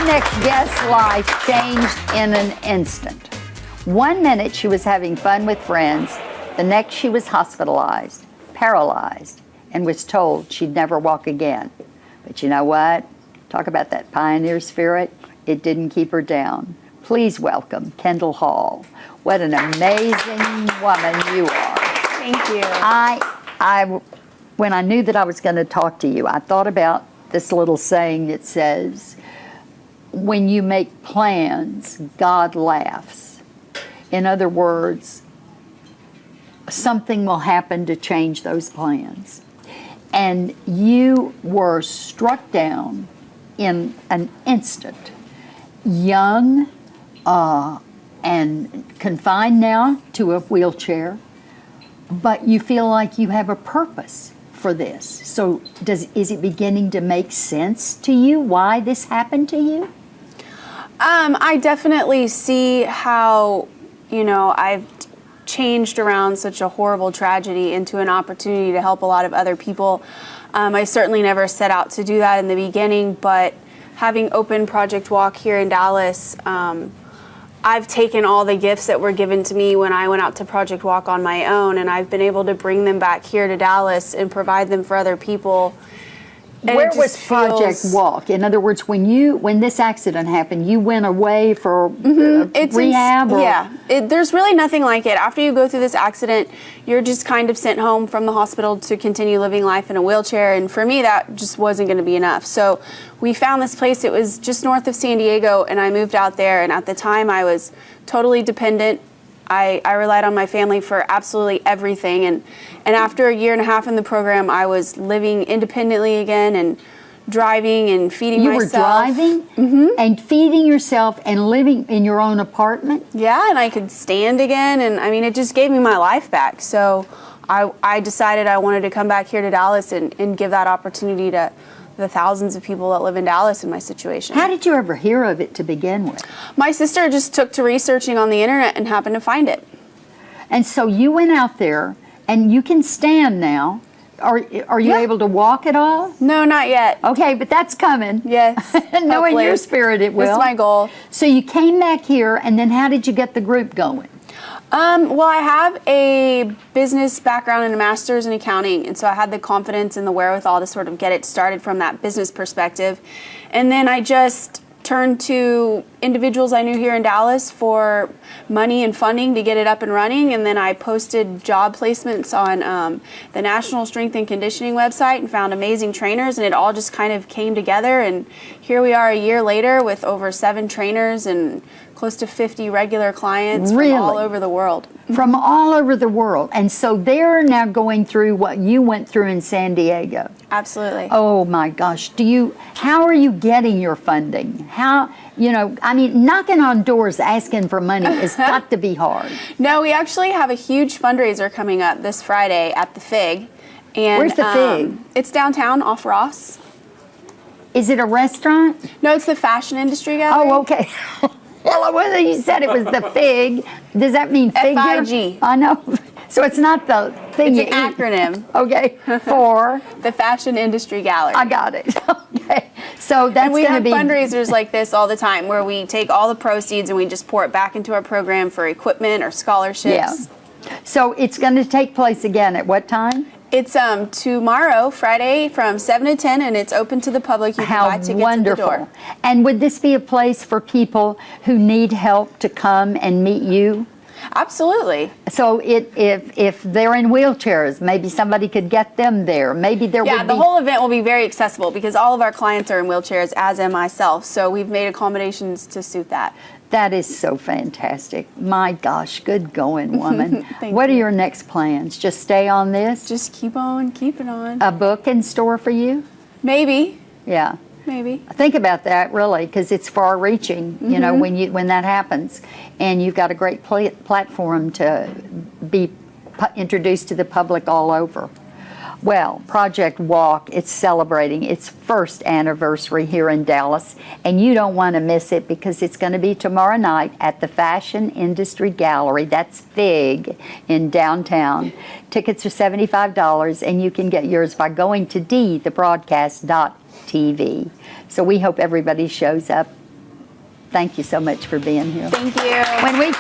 Our next guest's life changed in an instant. 1 minute she was having fun with friends, the next she was hospitalized, paralyzed, and was told she'd never walk again. But you know what? Talk about that pioneer spirit. It didn't keep her down. Please welcome Kendell Hall. What an amazing woman you are. Thank you. When I knew that I was going to talk to you, I thought about this little saying that says, when you make plans, God laughs. In other words, something will happen to change those plans. And you were struck down in an instant, young and confined now to a wheelchair, but you feel like you have a purpose for this. So is it beginning to make sense to you why this happened to you? I definitely see how, I've changed around such a horrible tragedy into an opportunity to help a lot of other people. I certainly never set out to do that in the beginning, but having opened Project Walk here in Dallas, I've taken all the gifts that were given to me when I went out to Project Walk on my own, and I've been able to bring them back here to Dallas and provide them for other people. And where was Project Walk? In other words, when this accident happened, you went away for rehab? There's really nothing like it. After you go through this accident, you're just kind of sent home from the hospital to continue living life in a wheelchair. And for me, that just wasn't going to be enough. So we found this place. It was just north of San Diego, and I moved out there. And at the time, I was totally dependent. I relied on my family for absolutely everything. And after a year and a half in the program, I was living independently again and driving and feeding myself. You were driving and feeding yourself and living in your own apartment? Yeah, and I could stand again. And I mean, it just gave me my life back. So I decided I wanted to come back here to Dallas and give that opportunity to the thousands of people that live in Dallas in my situation. How did you ever hear of it to begin with? My sister just took to researching on the internet and happened to find it. And so you went out there, and you can stand now. Are you able to walk at all? No, not yet. Okay, but that's coming. Yes. Knowing your spirit, it will. That's my goal. So you came back here, and then how did you get the group going? Well, I have a business background and a master's in accounting, and so I had the confidence and the wherewithal to sort of get it started from that business perspective. And then I just turned to individuals I knew here in Dallas for money and funding to get it up and running, and then I posted job placements on the National Strength and Conditioning website and found amazing trainers, and it all just kind of came together, and here we are a year later with over 7 trainers and close to 50 regular clients from all over the world. From all over the world. And so they're now going through what you went through in San Diego. Absolutely. Oh my gosh. How are you getting your funding? Knocking on doors asking for money has got to be hard. No, we actually have a huge fundraiser coming up this Friday at the Fig. And where's the Fig? It's downtown off Ross. Is it a restaurant? No, it's the Fashion Industry Gallery. Oh, okay. Well, whether you said it was the Fig, does that mean figure? F-I-G. I know. So it's not the thing it's an acronym. Okay, for? The Fashion Industry Gallery. I got it. Okay. So that's going to be... And we have fundraisers like this all the time where we take all the proceeds and we just pour it back into our program for equipment or scholarships. Yeah. So it's going to take place again at what time? It's tomorrow, Friday, from 7 to 10, and it's open to the public. You can buy tickets at the door. And would this be a place for people who need help to come and meet you? Absolutely. So if they're in wheelchairs, maybe somebody could get them there. Maybe there would be... Yeah, the whole event will be very accessible because all of our clients are in wheelchairs, as am myself. So we've made accommodations to suit that. That is so fantastic. My gosh, good going, woman. What are your next plans? Just stay on this? Just keep on keeping on. A book in store for you? Maybe. Yeah. Maybe. Think about that, really, because it's far-reaching, when that happens. And you've got a great platform to be introduced to the public all over. Well, Project Walk, it's celebrating its first anniversary here in Dallas, and you don't want to miss it because it's going to be tomorrow night at the Fashion Industry Gallery. That's FIG in downtown. Tickets are $75, and you can get yours by going to thebroadcast.tv. So we hope everybody shows up Thank you so much for being here. Thank you. When we